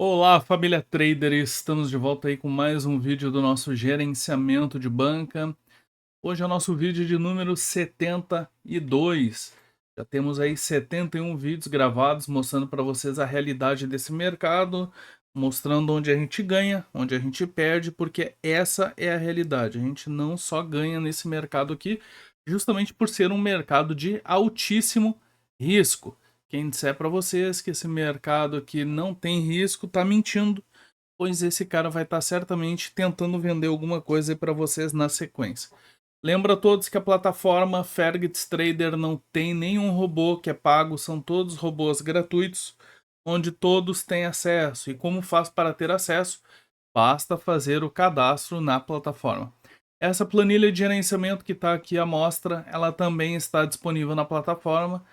Olá, família trader, estamos de volta aí com mais um vídeo do nosso gerenciamento de banca. Hoje é o nosso vídeo de número 72. Já temos aí 71 vídeos gravados mostrando para vocês a realidade desse mercado, mostrando onde a gente ganha, onde a gente perde, porque essa é a realidade. A gente não só ganha nesse mercado aqui, justamente por ser um mercado de altíssimo risco. Quem disser para vocês que esse mercado aqui não tem risco, tá mentindo, pois esse cara vai estar certamente tentando vender alguma coisa para vocês na sequência. Lembra a todos que a plataforma Fergits Trader não tem nenhum robô que é pago, são todos robôs gratuitos, onde todos têm acesso. E como faz para ter acesso? Basta fazer o cadastro na plataforma. Essa planilha de gerenciamento que está aqui à mostra, ela também está disponível na plataforma,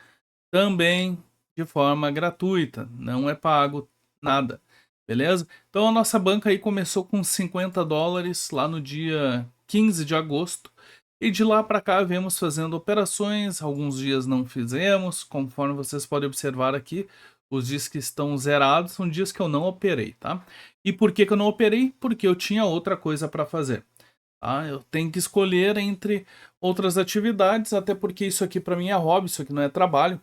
também de forma gratuita, não é pago nada, beleza? Então a nossa banca aí começou com US$ 50 lá no dia 15 de agosto, e de lá para cá viemos fazendo operações, alguns dias não fizemos, conforme vocês podem observar aqui, os dias que estão zerados são dias que eu não operei, tá? E por que eu não operei? Porque eu tinha outra coisa para fazer. Tá? Eu tenho que escolher entre outras atividades, até porque isso aqui para mim é hobby, isso aqui não é trabalho.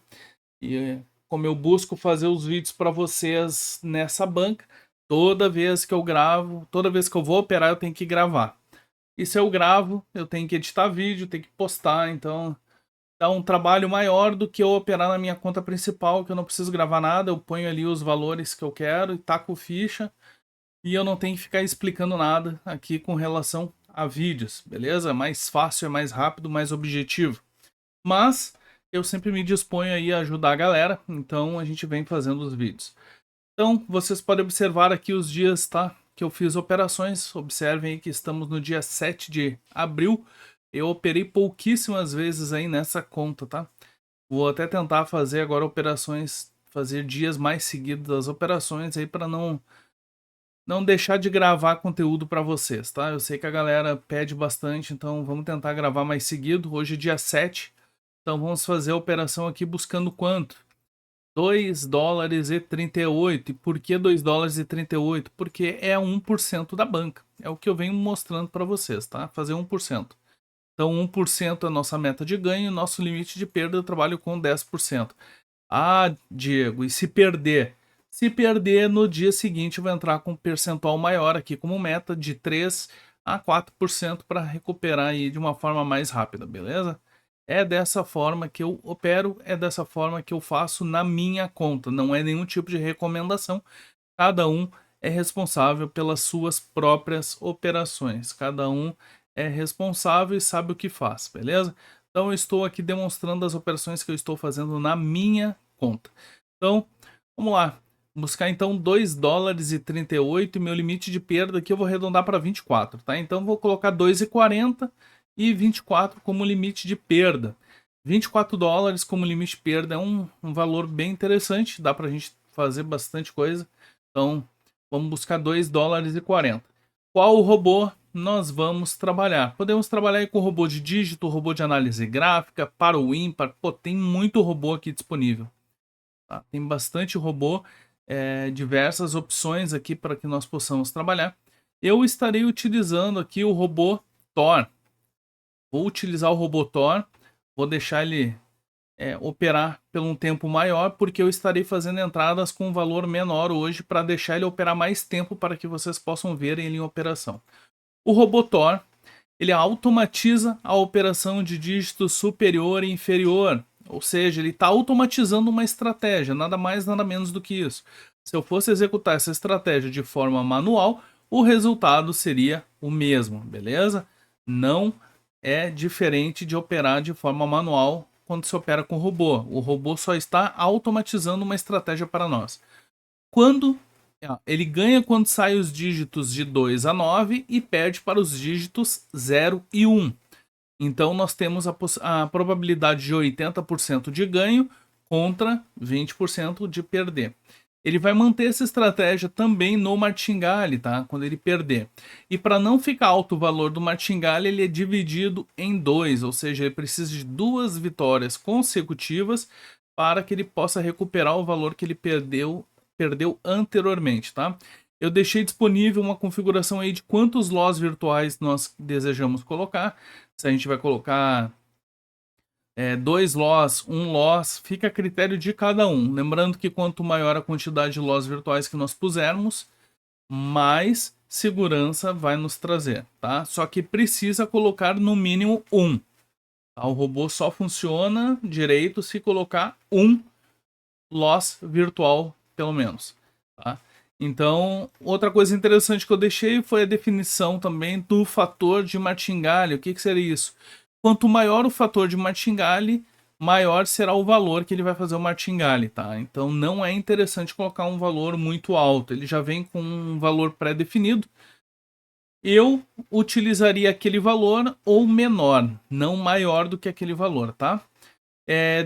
E como eu busco fazer os vídeos para vocês nessa banca, toda vez que eu gravo, toda vez que eu vou operar, eu tenho que gravar. E se eu gravo, eu tenho que editar vídeo, tenho que postar, então dá um trabalho maior do que eu operar na minha conta principal, que eu não preciso gravar nada, eu ponho ali os valores que eu quero e taco ficha, e eu não tenho que ficar explicando nada aqui com relação a vídeos, beleza? É mais fácil, é mais rápido, mais objetivo. Mas eu sempre me disponho aí a ajudar a galera, então a gente vem fazendo os vídeos. Então vocês podem observar aqui os dias, tá? Que eu fiz operações. Observem aí que estamos no dia 7 de abril. Eu operei pouquíssimas vezes aí nessa conta, tá? Vou até tentar fazer agora operações, fazer dias mais seguidos das operações aí para não deixar de gravar conteúdo para vocês, tá? Eu sei que a galera pede bastante, então vamos tentar gravar mais seguido. Hoje é dia 7, então vamos fazer a operação aqui buscando quanto? US$ 2,38. E por que US$ 2,38? Porque é 1% da banca. É o que eu venho mostrando para vocês, tá? Fazer 1%. Então 1% é a nossa meta de ganho, nosso limite de perda eu trabalho com 10%. Ah, Diego, e se perder? Se perder, no dia seguinte eu vou entrar com um percentual maior aqui como meta de 3 a 4% para recuperar aí de uma forma mais rápida, beleza? É dessa forma que eu opero, é dessa forma que eu faço na minha conta, não é nenhum tipo de recomendação. Cada um é responsável pelas suas próprias operações, cada um é responsável e sabe o que faz, beleza? Então eu estou aqui demonstrando as operações que eu estou fazendo na minha conta. Então, vamos lá. Buscar então US$ 2,38 e meu limite de perda aqui eu vou arredondar para 24, tá? Então vou colocar 2,40 e 24 como limite de perda. US$ 24 como limite de perda é um valor bem interessante, dá para a gente fazer bastante coisa. Então, vamos buscar US$ 2,40. Qual robô nós vamos trabalhar? Podemos trabalhar com robô de dígito, robô de análise gráfica, para o ímpar. Pô, tem muito robô aqui disponível. Tá? Tem bastante robô, diversas opções aqui para que nós possamos trabalhar. Eu estarei utilizando aqui o robô Thor. Vou utilizar o robô Thor, vou deixar ele operar por um tempo maior, porque eu estarei fazendo entradas com um valor menor hoje para deixar ele operar mais tempo para que vocês possam ver ele em operação. O robô Thor, ele automatiza a operação de dígito superior e inferior, ou seja, ele está automatizando uma estratégia, nada mais nada menos do que isso. Se eu fosse executar essa estratégia de forma manual, o resultado seria o mesmo, beleza? Não é diferente de operar de forma manual quando se opera com robô. O robô só está automatizando uma estratégia para nós. Quando ele ganha quando sai os dígitos de 2 a 9 e perde para os dígitos 0 e 1. Então nós temos a probabilidade de 80% de ganho contra 20% de perder. Ele vai manter essa estratégia também no martingale, tá? Quando ele perder. E para não ficar alto o valor do martingale, ele é dividido em dois, ou seja, ele precisa de duas vitórias consecutivas para que ele possa recuperar o valor que ele perdeu anteriormente, tá? Eu deixei disponível uma configuração aí de quantos loss virtuais nós desejamos colocar. Se a gente vai colocar 2 loss, 1 loss, fica a critério de cada um. Lembrando que quanto maior a quantidade de loss virtuais que nós pusermos, mais segurança vai nos trazer, tá? Só que precisa colocar no mínimo 1. Tá? O robô só funciona direito se colocar 1 loss virtual, pelo menos, tá? Então, outra coisa interessante que eu deixei foi a definição também do fator de martingale. O que seria isso? Quanto maior o fator de martingale, maior será o valor que ele vai fazer o martingale, tá? Então não é interessante colocar um valor muito alto, ele já vem com um valor pré-definido. Eu utilizaria aquele valor ou menor, não maior do que aquele valor, tá?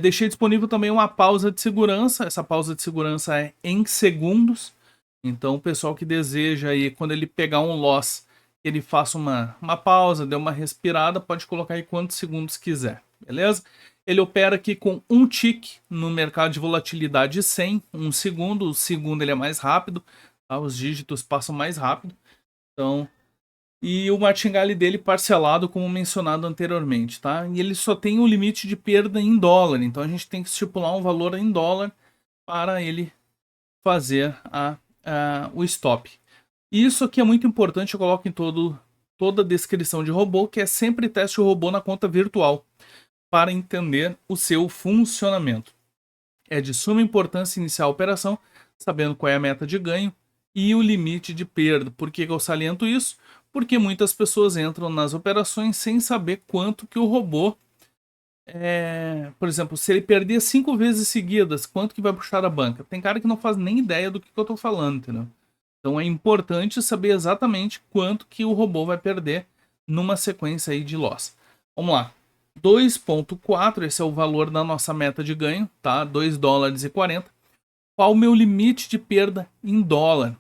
Deixei disponível também uma pausa de segurança. Essa pausa de segurança é em segundos. Então o pessoal que deseja aí, quando ele pegar um loss, ele faça uma pausa, dê uma respirada, pode colocar aí quantos segundos quiser, beleza? Ele opera aqui com um tick no mercado de volatilidade 100, um segundo. O segundo ele é mais rápido, tá? Os dígitos passam mais rápido. Então, e o martingale dele parcelado, como mencionado anteriormente, tá? E ele só tem um limite de perda em dólar, então a gente tem que estipular um valor em dólar para ele fazer o stop. E isso aqui é muito importante, eu coloco em toda a descrição de robô, que é sempre teste o robô na conta virtual, para entender o seu funcionamento. É de suma importância iniciar a operação, sabendo qual é a meta de ganho e o limite de perda. Por que eu saliento isso? Porque muitas pessoas entram nas operações sem saber quanto que o robô, por exemplo, se ele perder 5 vezes seguidas, quanto que vai puxar a banca? Tem cara que não faz nem ideia do que eu estou falando, entendeu? Então é importante saber exatamente quanto que o robô vai perder numa sequência aí de loss. Vamos lá. 2.4, esse é o valor da nossa meta de ganho, tá? 2 dólares e 40. Qual o meu limite de perda em dólar?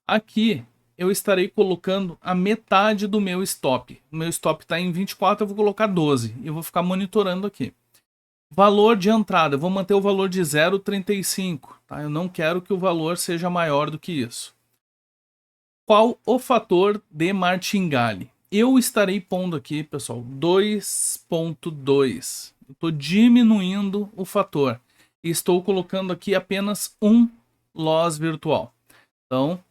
Aqui eu estarei colocando a metade do meu stop. O meu stop está em 24, eu vou colocar 12 e vou ficar monitorando aqui. Valor de entrada, eu vou manter o valor de 0,35, tá? Eu não quero que o valor seja maior do que isso. Qual o fator de martingale? Eu estarei pondo aqui, pessoal, 2.2. Estou diminuindo o fator e estou colocando aqui apenas um loss virtual. Então,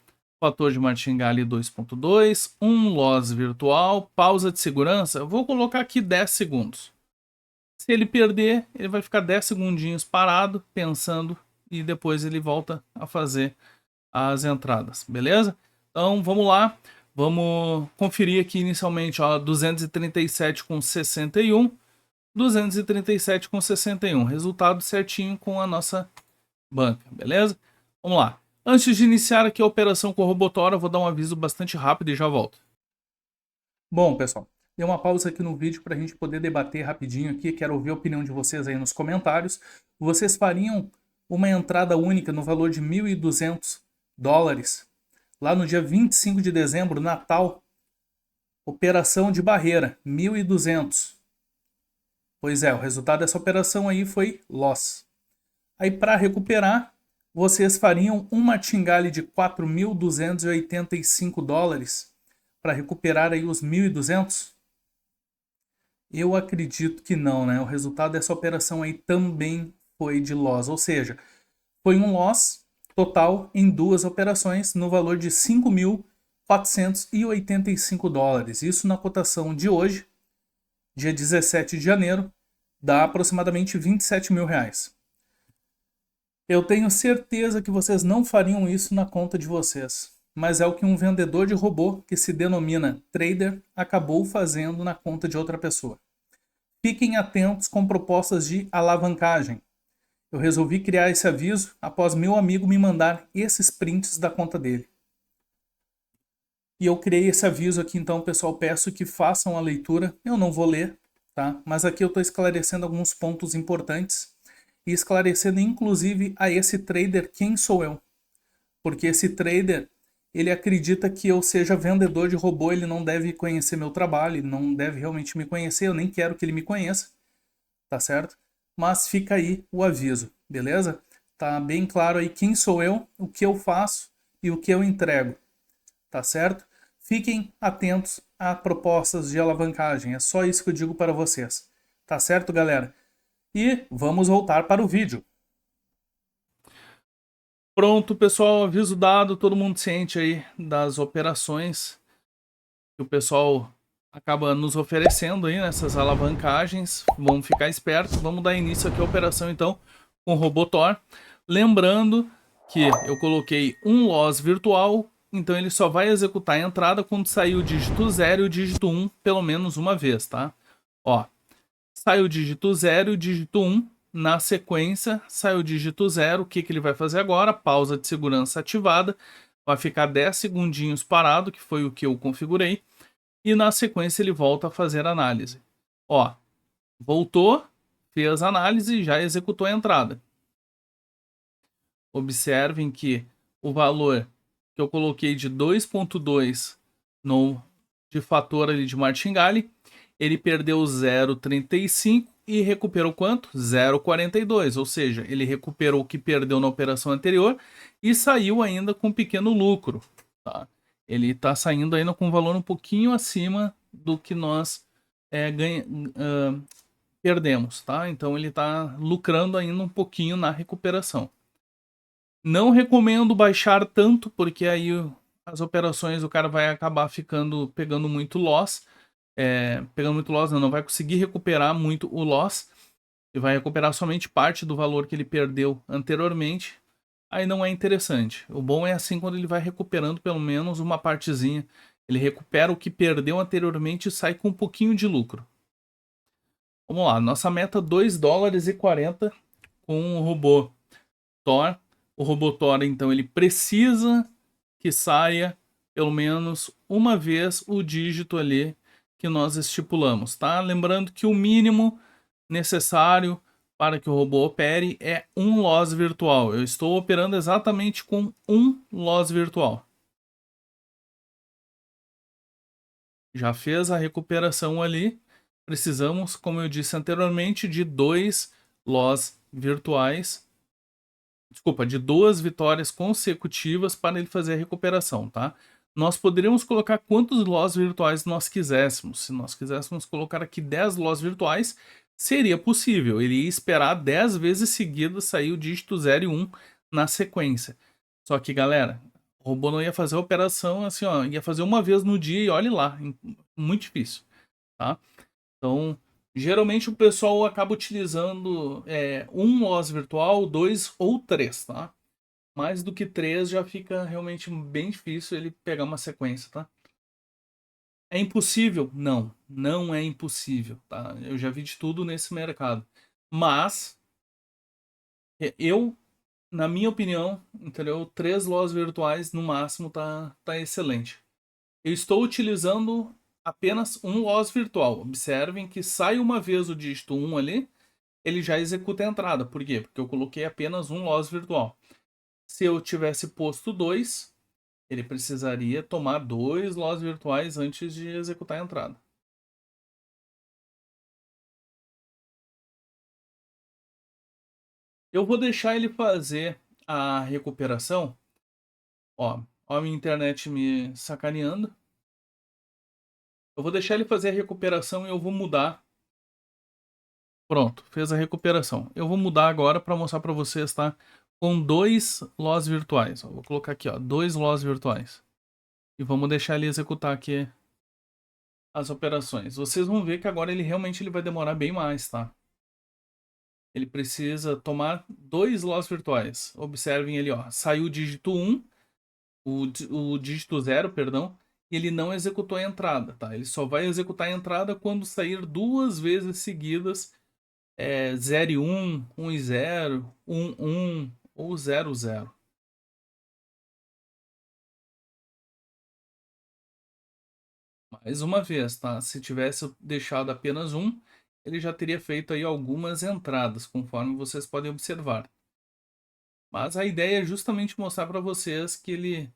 fator de martingale 2.2, um loss virtual, pausa de segurança, eu vou colocar aqui 10 segundos. Se ele perder, ele vai ficar 10 segundinhos parado, pensando, e depois ele volta a fazer as entradas, beleza? Então, vamos lá. Vamos conferir aqui inicialmente, ó, 237,61, 237,61. Resultado certinho com a nossa banca, beleza? Vamos lá. Antes de iniciar aqui a operação com o Robotora, eu vou dar um aviso bastante rápido e já volto. Bom, pessoal, dei uma pausa aqui no vídeo para a gente poder debater rapidinho aqui. Quero ouvir a opinião de vocês aí nos comentários. Vocês fariam uma entrada única no valor de 1.200 dólares lá no dia 25 de dezembro, Natal, operação de barreira, 1.200. Pois é, o resultado dessa operação aí foi loss. Aí para recuperar, vocês fariam um martingale de 4.285 dólares para recuperar aí os 1.200? Eu acredito que não, né? O resultado dessa operação aí também foi de loss, ou seja, foi um loss total em duas operações no valor de 5.485 dólares. Isso na cotação de hoje, dia 17 de janeiro, dá aproximadamente 27 mil reais. Eu tenho certeza que vocês não fariam isso na conta de vocês, mas é o que um vendedor de robô que se denomina trader acabou fazendo na conta de outra pessoa. Fiquem atentos com propostas de alavancagem. Eu resolvi criar esse aviso após meu amigo me mandar esses prints da conta dele. E eu criei esse aviso aqui, então, pessoal, peço que façam a leitura. Eu não vou ler, tá? Mas aqui eu estou esclarecendo alguns pontos importantes e esclarecendo, inclusive, a esse trader quem sou eu. Porque esse trader, ele acredita que eu seja vendedor de robô, ele não deve conhecer meu trabalho, ele não deve realmente me conhecer, eu nem quero que ele me conheça, tá certo? Mas fica aí o aviso, beleza? Tá bem claro aí quem sou eu, o que eu faço e o que eu entrego, tá certo? Fiquem atentos a propostas de alavancagem, é só isso que eu digo para vocês. Tá certo, galera? E vamos voltar para o vídeo. Pronto, pessoal, aviso dado, todo mundo ciente aí das operações que o pessoal acaba nos oferecendo aí nessas alavancagens. Vamos ficar espertos, vamos dar início aqui à operação então com o Robotor. Lembrando que eu coloquei um loss virtual, então ele só vai executar a entrada quando sair o dígito 0 e o dígito 1 pelo menos uma vez, tá? Ó, sai o dígito 0 e o dígito 1. Na sequência, sai o dígito 0. O que ele vai fazer agora? Pausa de segurança ativada. Vai ficar 10 segundinhos parado, que foi o que eu configurei. E na sequência ele volta a fazer a análise. Ó, voltou, fez a análise e já executou a entrada. Observem que o valor que eu coloquei de 2.2 de fator ali de martingale, ele perdeu 0,35 e recuperou quanto? 0,42, ou seja, ele recuperou o que perdeu na operação anterior e saiu ainda com um pequeno lucro. Tá? Ele está saindo ainda com um valor um pouquinho acima do que nós perdemos. Tá? Então ele está lucrando ainda um pouquinho na recuperação. Não recomendo baixar tanto, porque aí as operações o cara vai acabar pegando muito loss. Pegando muito loss, não vai conseguir recuperar muito o loss. E vai recuperar somente parte do valor que ele perdeu anteriormente. Aí não é interessante. O bom é assim quando ele vai recuperando pelo menos uma partezinha. Ele recupera o que perdeu anteriormente e sai com um pouquinho de lucro. Vamos lá, nossa meta $2,40 com o robô Thor. O robô Thor, então, ele precisa que saia pelo menos uma vez o dígito ali que nós estipulamos, tá? Lembrando que o mínimo necessário para que o robô opere é um loss virtual. Eu estou operando exatamente com um loss virtual. Já fez a recuperação ali. Precisamos, como eu disse anteriormente, de 2 loss virtuais. Desculpa, de 2 vitórias consecutivas para ele fazer a recuperação, tá? Nós poderíamos colocar quantos loss virtuais nós quiséssemos. Se nós quiséssemos colocar aqui 10 loss virtuais, seria possível. Ele ia esperar 10 vezes seguidas sair o dígito 0 e 1 na sequência. Só que, galera, o robô não ia fazer a operação assim, ó, ia fazer uma vez no dia e olhe lá. Muito difícil, tá? Então, geralmente o pessoal acaba utilizando um loss virtual, 2 ou 3, tá? Mais do que 3 já fica realmente bem difícil ele pegar uma sequência, tá? É impossível? Não, não é impossível, tá? Eu já vi de tudo nesse mercado. Mas, eu, na minha opinião, entendeu? 3 loss virtuais no máximo tá excelente. Eu estou utilizando apenas um loss virtual. Observem que sai uma vez o dígito 1 ali, ele já executa a entrada. Por quê? Porque eu coloquei apenas um loss virtual. Se eu tivesse posto 2, ele precisaria tomar 2 loss virtuais antes de executar a entrada. Eu vou deixar ele fazer a recuperação. Ó a minha internet me sacaneando. Eu vou deixar ele fazer a recuperação e eu vou mudar. Pronto, fez a recuperação. Eu vou mudar agora para mostrar para vocês, tá? Com 2 loss virtuais. Vou colocar aqui, ó, 2 loss virtuais. E vamos deixar ele executar aqui as operações. Vocês vão ver que agora ele realmente vai demorar bem mais, tá? Ele precisa tomar 2 loss virtuais. Observem ele, ó, saiu o dígito 1, o dígito 0, perdão, e ele não executou a entrada, tá? Ele só vai executar a entrada quando sair 2 vezes seguidas 0 e 1, 1 e 0, 1, 1 ou 0, 0. Mais uma vez, tá? Se tivesse deixado apenas um, ele já teria feito aí algumas entradas, conforme vocês podem observar. Mas a ideia é justamente mostrar para vocês que ele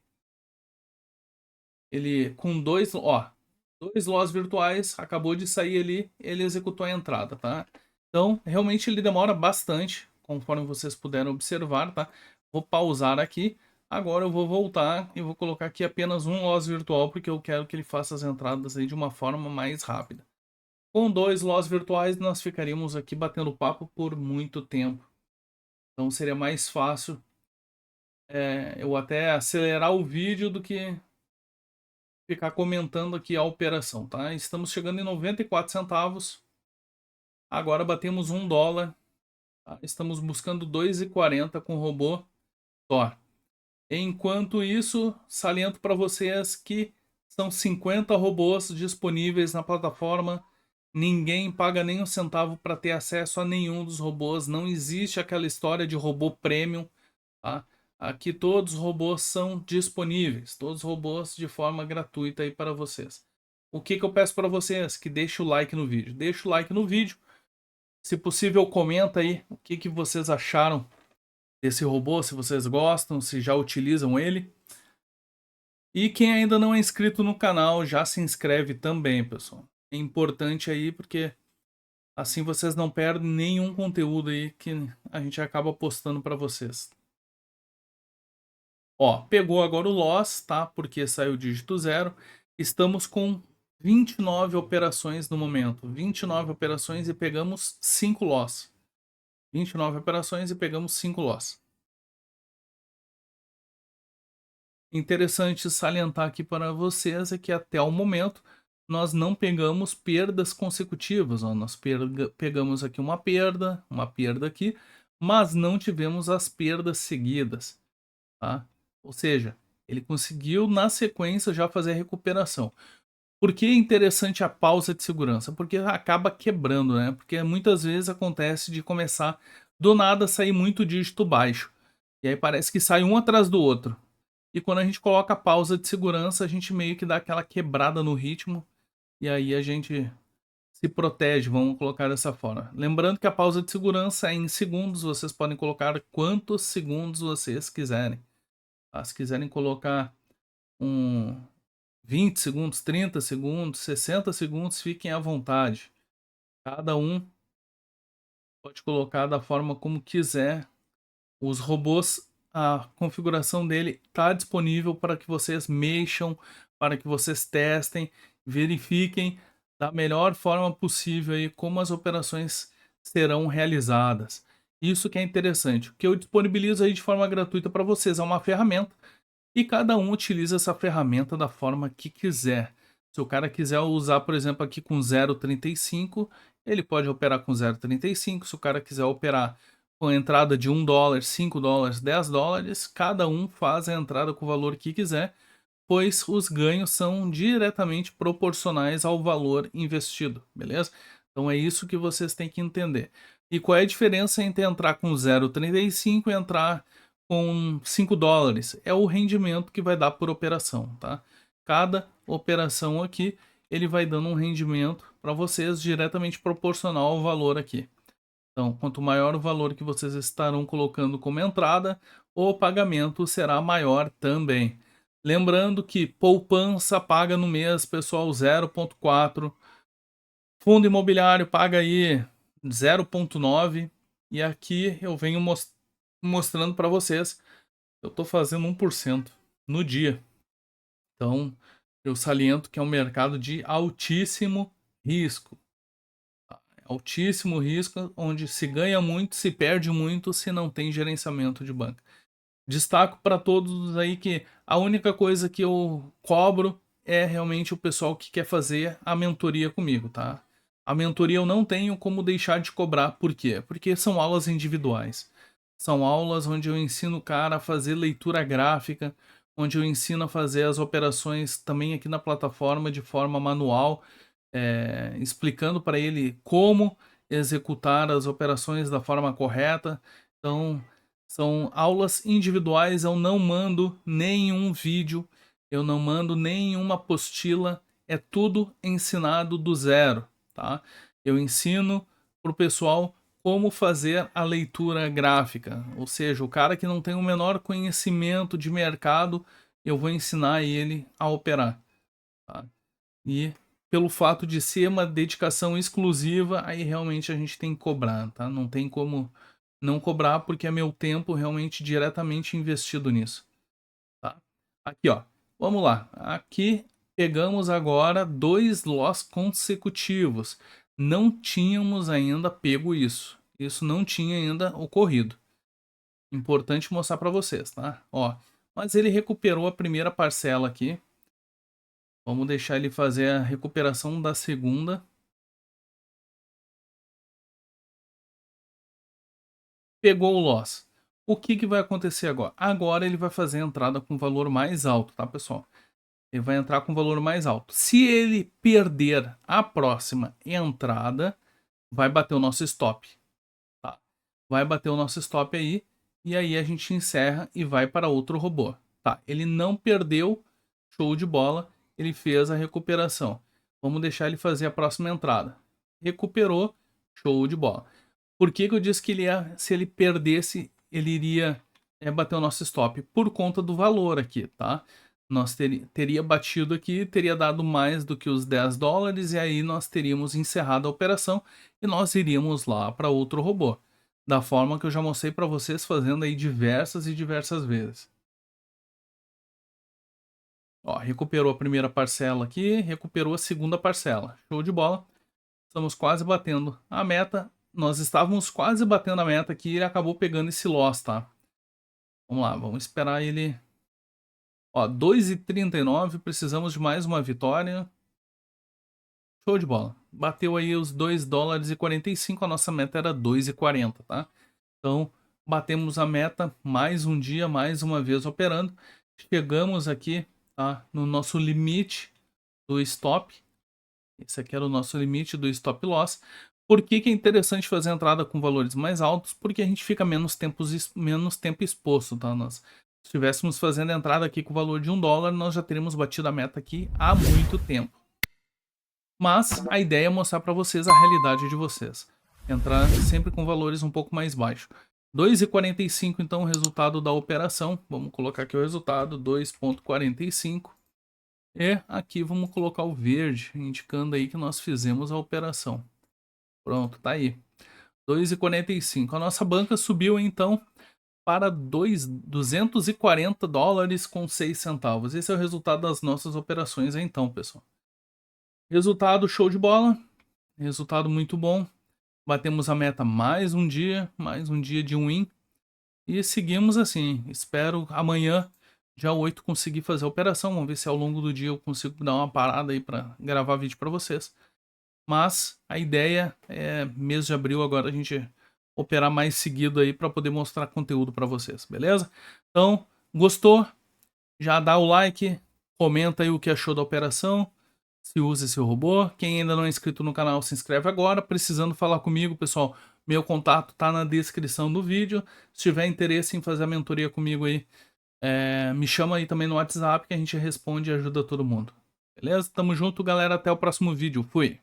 com dois loss virtuais, acabou de sair ali, ele executou a entrada, tá? Então, realmente ele demora bastante conforme vocês puderam observar, tá? Vou pausar aqui. Agora eu vou voltar e vou colocar aqui apenas um loss virtual, porque eu quero que ele faça as entradas aí de uma forma mais rápida. Com 2 loss virtuais, nós ficaríamos aqui batendo papo por muito tempo. Então seria mais fácil eu até acelerar o vídeo do que ficar comentando aqui a operação, tá? Estamos chegando em 94 centavos. Agora batemos $1. Tá? Estamos buscando 2,40 com o robô Thor. Enquanto isso, saliento para vocês que são 50 robôs disponíveis na plataforma. Ninguém paga nem um centavo para ter acesso a nenhum dos robôs. Não existe aquela história de robô premium. Tá? Aqui todos os robôs são disponíveis. Todos os robôs de forma gratuita aí para vocês. O que eu peço para vocês? Que deixe o like no vídeo. Deixa o like no vídeo. Se possível, comenta aí o que vocês acharam desse robô, se vocês gostam, se já utilizam ele. E quem ainda não é inscrito no canal, já se inscreve também, pessoal. É importante aí porque assim vocês não perdem nenhum conteúdo aí que a gente acaba postando para vocês. Ó, pegou agora o loss, tá? Porque saiu o dígito 0. Estamos com 29 operações no momento. 29 operações e pegamos 5 loss. 29 operações e pegamos 5 loss. Interessante salientar aqui para vocês é que até o momento nós não pegamos perdas consecutivas. Ó. Nós pegamos aqui uma perda aqui, mas não tivemos as perdas seguidas. Tá? Ou seja, ele conseguiu na sequência já fazer a recuperação. Por que é interessante a pausa de segurança? Porque acaba quebrando, né? Porque muitas vezes acontece de começar do nada sair muito dígito baixo. E aí parece que sai um atrás do outro. E quando a gente coloca a pausa de segurança, a gente meio que dá aquela quebrada no ritmo. E aí a gente se protege, vamos colocar dessa forma. Lembrando que a pausa de segurança é em segundos, vocês podem colocar quantos segundos vocês quiserem. Tá? Se quiserem colocar 20 segundos, 30 segundos, 60 segundos, fiquem à vontade. Cada um pode colocar da forma como quiser. Os robôs, a configuração dele está disponível para que vocês mexam, para que vocês testem, verifiquem da melhor forma possível aí como as operações serão realizadas. Isso que é interessante. O que eu disponibilizo aí de forma gratuita para vocês é uma ferramenta e cada um utiliza essa ferramenta da forma que quiser. Se o cara quiser usar, por exemplo, aqui com 0,35, ele pode operar com 0,35. Se o cara quiser operar com entrada de $1, $5, $10, cada um faz a entrada com o valor que quiser, pois os ganhos são diretamente proporcionais ao valor investido, beleza? Então é isso que vocês têm que entender. E qual é a diferença entre entrar com 0,35 e entrar com $5? É o rendimento que vai dar por operação, tá? Cada operação aqui, ele vai dando um rendimento para vocês diretamente proporcional ao valor aqui. Então, quanto maior o valor que vocês estarão colocando como entrada, o pagamento será maior também. Lembrando que poupança paga no mês, pessoal, 0,4. Fundo imobiliário paga aí 0,9. E aqui eu venho mostrando para vocês, eu estou fazendo 1% no dia. Então, eu saliento que é um mercado de altíssimo risco. Altíssimo risco, onde se ganha muito, se perde muito, se não tem gerenciamento de banca. Destaco para todos aí que a única coisa que eu cobro é realmente o pessoal que quer fazer a mentoria comigo, tá? A mentoria eu não tenho como deixar de cobrar, por quê? Porque são aulas individuais. São aulas onde eu ensino o cara a fazer leitura gráfica, onde eu ensino a fazer as operações também aqui na plataforma de forma manual, explicando para ele como executar as operações da forma correta. Então, são aulas individuais, eu não mando nenhum vídeo, eu não mando nenhuma apostila, é tudo ensinado do zero, tá? Eu ensino para o pessoal como fazer a leitura gráfica, ou seja, o cara que não tem o menor conhecimento de mercado, eu vou ensinar ele a operar, tá? E pelo fato de ser uma dedicação exclusiva, aí realmente a gente tem que cobrar, tá? Não tem como não cobrar porque é meu tempo realmente diretamente investido nisso, tá? Aqui, ó, vamos lá. Aqui pegamos agora 2 loss consecutivos. Não tínhamos ainda pego isso. Isso não tinha ainda ocorrido. Importante mostrar para vocês, tá? Ó, mas ele recuperou a primeira parcela aqui. Vamos deixar ele fazer a recuperação da segunda. Pegou o loss. O que, que vai acontecer agora? Agora ele vai fazer a entrada com valor mais alto, tá, pessoal? Ele vai entrar com valor mais alto. Se ele perder a próxima entrada, vai bater o nosso stop, tá? Vai bater o nosso stop aí, e aí a gente encerra e vai para outro robô, tá? Ele não perdeu, show de bola, ele fez a recuperação. Vamos deixar ele fazer a próxima entrada. Recuperou, show de bola. Por que que eu disse que ele ia, se ele perdesse, ele iria bater o nosso stop? Por conta do valor aqui, tá? Nós teria batido aqui, teria dado mais do que os 10 dólares, e aí nós teríamos encerrado a operação e nós iríamos lá para outro robô. Da forma que eu já mostrei para vocês, fazendo aí diversas e diversas vezes. Ó, recuperou a primeira parcela aqui, recuperou a segunda parcela. Show de bola. Estamos quase batendo a meta. Nós estávamos quase batendo a meta aqui e ele acabou pegando esse loss, tá? Vamos lá, vamos esperar ele. Ó, 2,39, precisamos de mais uma vitória. Show de bola. Bateu aí os 2 dólares e 45, a nossa meta era 2,40, tá? Então, batemos a meta, mais um dia, mais uma vez operando. Chegamos aqui, tá, no nosso limite do stop. Esse aqui era o nosso limite do stop loss. Por que que é interessante fazer a entrada com valores mais altos? Porque a gente fica menos tempo exposto, tá? Nós, se estivéssemos fazendo a entrada aqui com o valor de 1 dólar, nós já teríamos batido a meta aqui há muito tempo. Mas a ideia é mostrar para vocês a realidade de vocês. Entrar sempre com valores um pouco mais baixos. 2,45 então o resultado da operação. Vamos colocar aqui o resultado, 2,45. E aqui vamos colocar o verde, indicando aí que nós fizemos a operação. Pronto, tá aí. 2,45. A nossa banca subiu então para 240 dólares com 6 centavos. Esse é o resultado das nossas operações então, pessoal. Resultado show de bola. Resultado muito bom. Batemos a meta mais um dia de win. E seguimos assim. Espero amanhã, dia 8, conseguir fazer a operação. Vamos ver se ao longo do dia eu consigo dar uma parada aí para gravar vídeo para vocês. Mas a ideia é mês de abril agora a gente operar mais seguido aí para poder mostrar conteúdo para vocês, beleza? Então, gostou? Já dá o like, comenta aí o que achou da operação, se usa esse robô. Quem ainda não é inscrito no canal, se inscreve agora. Precisando falar comigo, pessoal, meu contato tá na descrição do vídeo. Se tiver interesse em fazer a mentoria comigo aí, me chama aí também no WhatsApp que a gente responde e ajuda todo mundo. Beleza? Tamo junto, galera. Até o próximo vídeo. Fui!